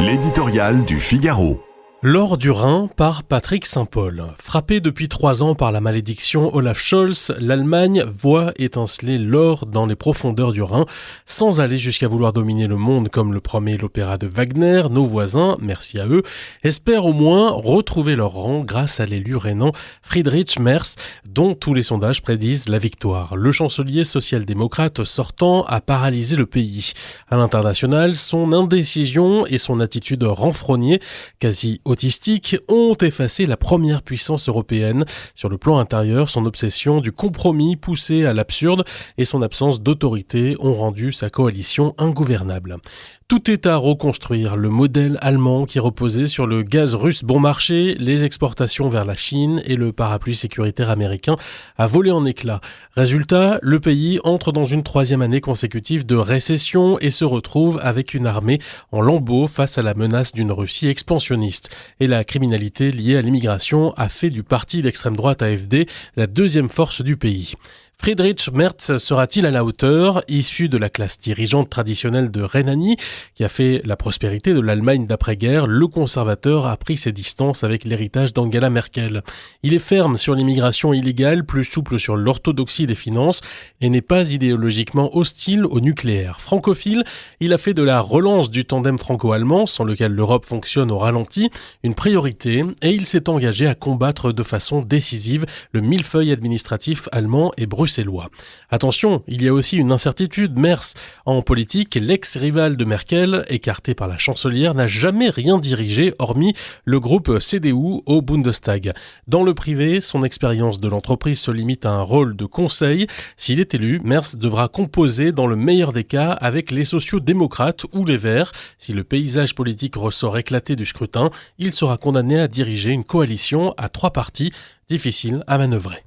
L'éditorial du Figaro. L'or du Rhin par Patrick Saint-Paul. Frappé depuis 3 ans par la malédiction Olaf Scholz, l'Allemagne voit étinceler l'or dans les profondeurs du Rhin, sans aller jusqu'à vouloir dominer le monde comme le promet l'opéra de Wagner. Nos voisins, merci à eux, espèrent au moins retrouver leur rang grâce à l'élu rhénan Friedrich Merz, dont tous les sondages prédisent la victoire. Le chancelier social-démocrate sortant a paralysé le pays. À l'international, son indécision et son attitude renfrognée, quasi autistique, ont effacé la première puissance européenne. Sur le plan intérieur, son obsession du compromis poussé à l'absurde et son absence d'autorité ont rendu sa coalition ingouvernable. Tout est à reconstruire. Le modèle allemand qui reposait sur le gaz russe bon marché, les exportations vers la Chine et le parapluie sécuritaire américain a volé en éclats. Résultat, le pays entre dans une 3e année consécutive de récession et se retrouve avec une armée en lambeaux face à la menace d'une Russie expansionniste. Et la criminalité liée à l'immigration a fait du parti d'extrême droite AfD la 2e force du pays. Friedrich Merz sera-t-il à la hauteur? Issu de la classe dirigeante traditionnelle de Rhénanie, qui a fait la prospérité de l'Allemagne d'après-guerre, le conservateur a pris ses distances avec l'héritage d'Angela Merkel. Il est ferme sur l'immigration illégale, plus souple sur l'orthodoxie des finances et n'est pas idéologiquement hostile au nucléaire. Francophile, il a fait de la relance du tandem franco-allemand, sans lequel l'Europe fonctionne au ralenti, une priorité, et il s'est engagé à combattre de façon décisive le millefeuille administratif allemand et bruxellois. Attention, il y a aussi une incertitude. Merz, en politique, l'ex-rival de Merkel, écarté par la chancelière, n'a jamais rien dirigé hormis le groupe CDU au Bundestag. Dans le privé, son expérience de l'entreprise se limite à un rôle de conseil. S'il est élu, Merz devra composer dans le meilleur des cas avec les sociaux-démocrates ou les Verts. Si le paysage politique ressort éclaté du scrutin, il sera condamné à diriger une coalition à 3 partis, difficile à manœuvrer.